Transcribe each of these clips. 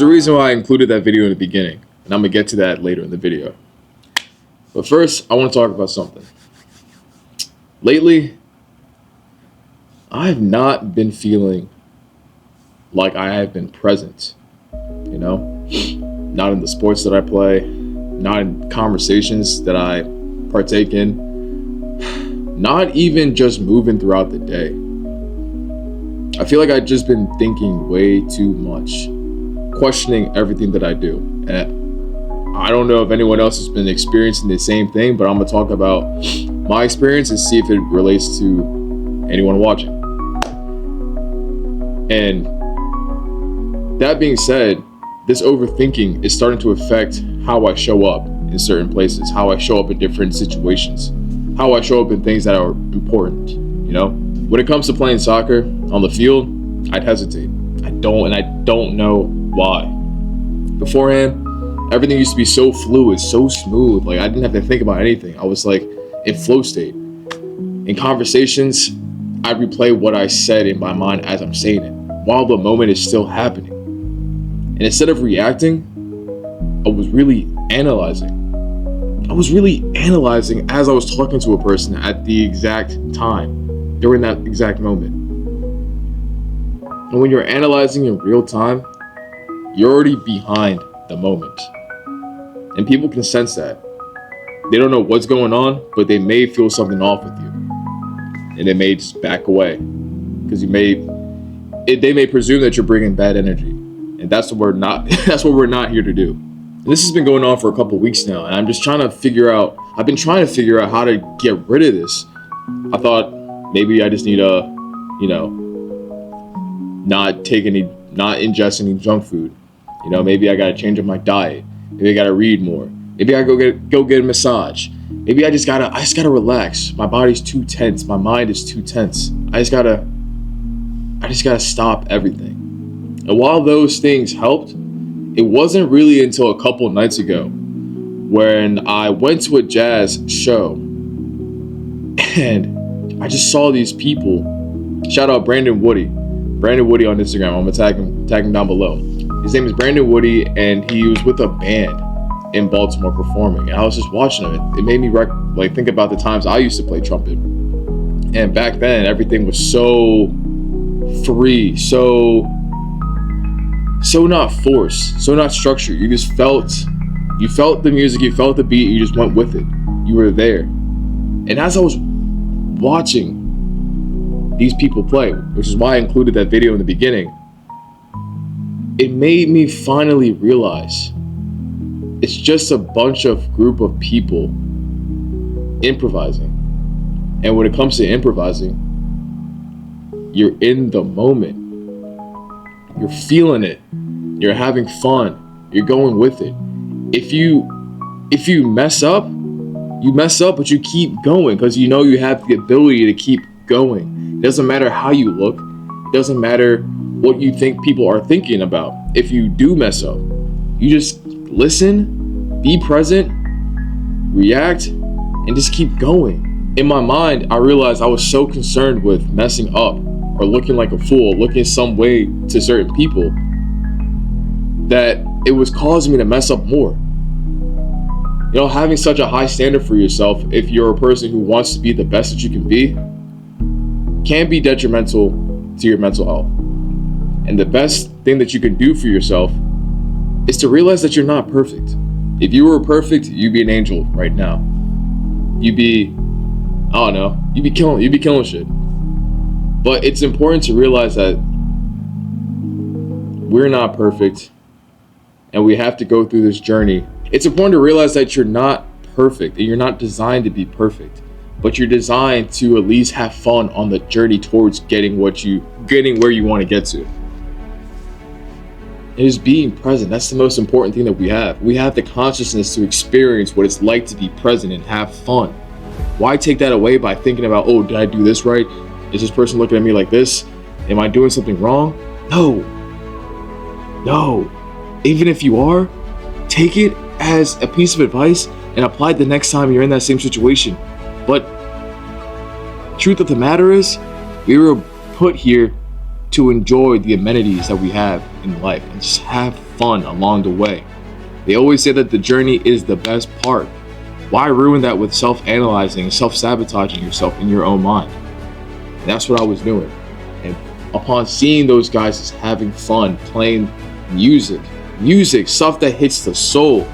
a reason why I included that video in the beginning, and I'm gonna get to that later in the video. But first, I want to talk about something. Lately, I have not been feeling like I have been present, you know? Not in the sports that I play, not in conversations that I partake in, not even just moving throughout the day. I feel like I've just been thinking way too much, questioning everything that I do. And I don't know if anyone else has been experiencing the same thing, but I'm gonna talk about my experience and see if it relates to anyone watching. And that being said, this overthinking is starting to affect how I show up in certain places, how I show up in different situations, how I show up in things that are important, you know? When it comes to playing soccer on the field, I'd hesitate. I don't know why. Beforehand, everything used to be so fluid, so smooth. Like I didn't have to think about anything. I was like in flow state. In conversations, I replay what I said in my mind as I'm saying it, while the moment is still happening. And instead of reacting, I was really analyzing. I was really analyzing as I was talking to a person at the exact time, during that exact moment. And when you're analyzing in real time, you're already behind the moment. And people can sense that. They don't know what's going on, but they may feel something off with you. And they may just back away. Because they may presume that you're bringing bad energy. And that's what we're not here to do. And this has been going on for a couple weeks now. And I'm just trying to figure out how to get rid of this. I thought maybe I just need to, not ingest any junk food. Maybe I gotta change up my diet. Maybe I gotta read more. Maybe I go get a massage. Maybe I just gotta relax. My body's too tense. My mind is too tense. I just gotta stop everything. And while those things helped, it wasn't really until a couple nights ago when I went to a jazz show and I just saw these people. Shout out Brandon Woody on Instagram. I'm gonna tag him down below. His name is Brandon Woody, and he was with a band in Baltimore performing. And I was just watching him. It made me think about the times I used to play trumpet. And back then, everything was so free, so not forced, so not structured. You just felt the music, you felt the beat, you just went with it. You were there. And as I was watching these people play, which is why I included that video in the beginning, it made me finally realize it's just a group of people improvising. And when it comes to improvising, you're in the moment. You're feeling it. You're having fun. You're going with it. If you mess up, but you keep going because you know you have the ability to keep going. It doesn't matter how you look. It doesn't matter what you think people are thinking about. If you do mess up, you just listen, be present, react, and just keep going. In my mind, I realized I was so concerned with messing up or looking like a fool, looking some way to certain people, that it was causing me to mess up more. Having such a high standard for yourself, if you're a person who wants to be the best that you can be, can be detrimental to your mental health. And the best thing that you can do for yourself is to realize that you're not perfect. If you were perfect, you'd be an angel right now. You'd be killing shit. But it's important to realize that we're not perfect and we have to go through this journey. It's important to realize that you're not perfect and you're not designed to be perfect, but you're designed to at least have fun on the journey towards getting where you want to get to. It is being present. That's the most important thing that we have. We have the consciousness to experience what it's like to be present and have fun. Why take that away by thinking about, oh, did I do this right? Is this person looking at me like this? Am I doing something wrong? No. Even if you are, take it as a piece of advice and apply it the next time you're in that same situation. But truth of the matter is, we were put here to enjoy the amenities that we have in life and just have fun along the way. They always say that the journey is the best part. Why ruin that with self-analyzing and self-sabotaging yourself in your own mind? And that's what I was doing. And upon seeing those guys just having fun, playing music, stuff that hits the soul,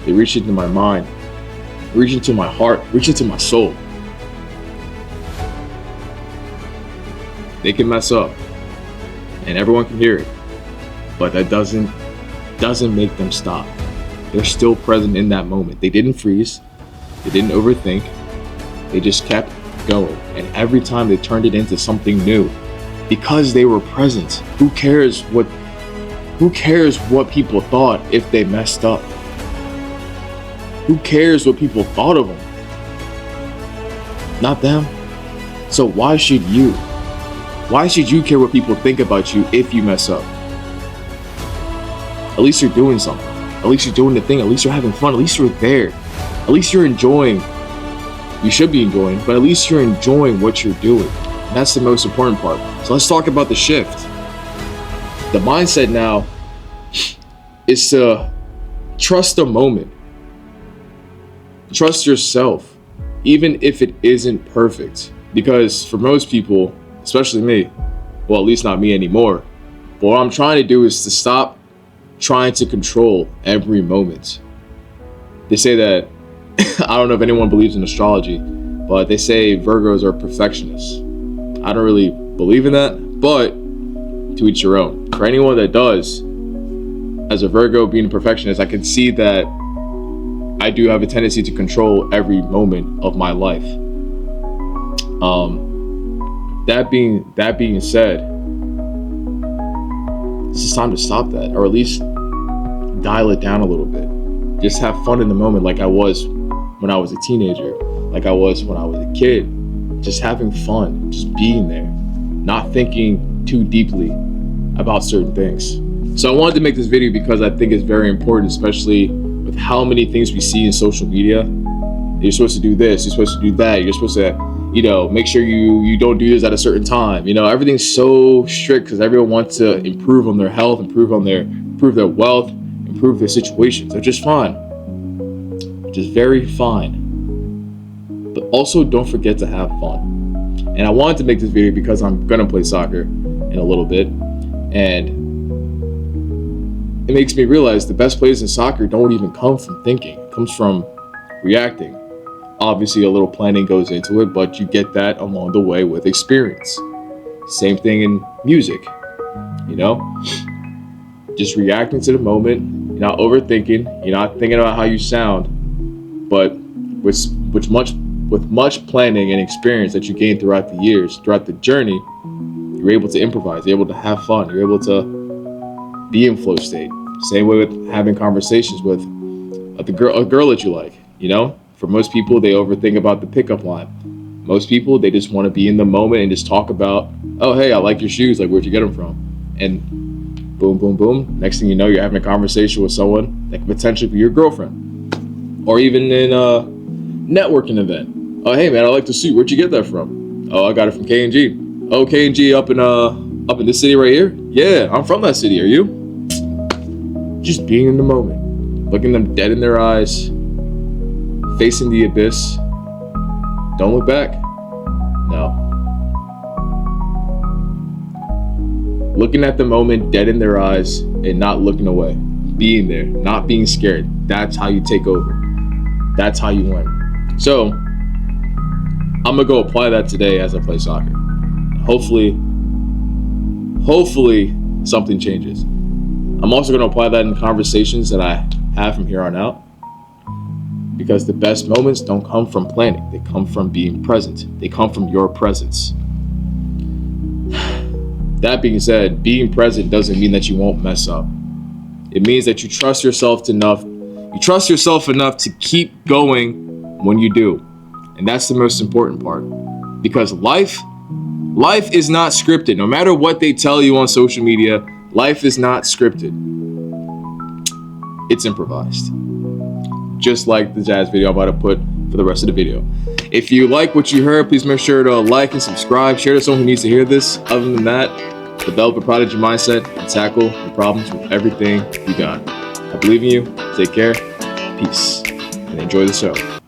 they reach into my mind, reach into my heart, reach into my soul. They can mess up, and everyone can hear it, but that doesn't make them stop. They're still present in that moment. They didn't freeze, they didn't overthink, they just kept going. And every time they turned it into something new, because they were present. Who cares what people thought if they messed up? Who cares what people thought of them? Not them. So why should you? Why should you care what people think about you if you mess up? At least you're doing something. At least you're doing the thing. At least you're having fun. At least you're there. At least you're enjoying. You should be enjoying, but at least you're enjoying what you're doing. And that's the most important part. So let's talk about the shift. The mindset now is to trust the moment. Trust yourself, even if it isn't perfect. Because for most people, especially me, well, at least not me anymore, but what I'm trying to do is to stop trying to control every moment. They say that, I don't know if anyone believes in astrology, but they say Virgos are perfectionists. I don't really believe in that, but to each your own. For anyone that does, as a Virgo being a perfectionist, I can see that I do have a tendency to control every moment of my life. That being said, it's just time to stop that, or at least dial it down a little bit. Just have fun in the moment, like I was when I was a teenager, like I was when I was a kid. Just having fun, just being there, not thinking too deeply about certain things. So I wanted to make this video because I think it's very important, especially with how many things we see in social media. You're supposed to do this, you're supposed to do that, you're supposed to, make sure you don't do this at a certain time. Everything's so strict because everyone wants to improve on their health, improve their wealth, improve their situations. They're just fine. Just very fine. But also don't forget to have fun. And I wanted to make this video because I'm gonna play soccer in a little bit. And it makes me realize the best plays in soccer don't even come from thinking. It comes from reacting. Obviously, a little planning goes into it, but you get that along the way with experience. Same thing in music, just reacting to the moment. You're not overthinking. You're not thinking about how you sound, but with much planning and experience that you gain throughout the years, throughout the journey, you're able to improvise. You're able to have fun. You're able to be in flow state. Same way with having conversations with a girl that you like. For most people, they overthink about the pickup line. Most people, they just want to be in the moment and just talk about, oh, hey, I like your shoes. Like, where'd you get them from? And boom, boom, boom. Next thing you know, you're having a conversation with someone that could potentially be your girlfriend. Or even in a networking event. Oh, hey, man, I like the suit. Where'd you get that from? Oh, I got it from K&G. Oh, K&G up in this city right here? Yeah, I'm from that city. Are you? Just being in the moment. Looking them dead in their eyes. Facing the abyss. Don't look back. No. Looking at the moment dead in their eyes and not looking away. Being there, not being scared. That's how you take over. That's how you win. So, I'm gonna go apply that today as I play soccer. Hopefully something changes. I'm also gonna apply that in conversations that I have from here on out. Because the best moments don't come from planning. They come from being present. They come from your presence. That being said, being present doesn't mean that you won't mess up. It means that you trust yourself enough. You trust yourself enough to keep going when you do. And that's the most important part. Because life is not scripted. No matter what they tell you on social media, life is not scripted. It's improvised. Just like the jazz video I'm about to put for the rest of the video. If you like what you heard, please make sure to like and subscribe. Share to someone who needs to hear this. Other than that, Develop a prodigy mindset and tackle your problems with everything you got. I believe in you. Take care. Peace. And enjoy the show.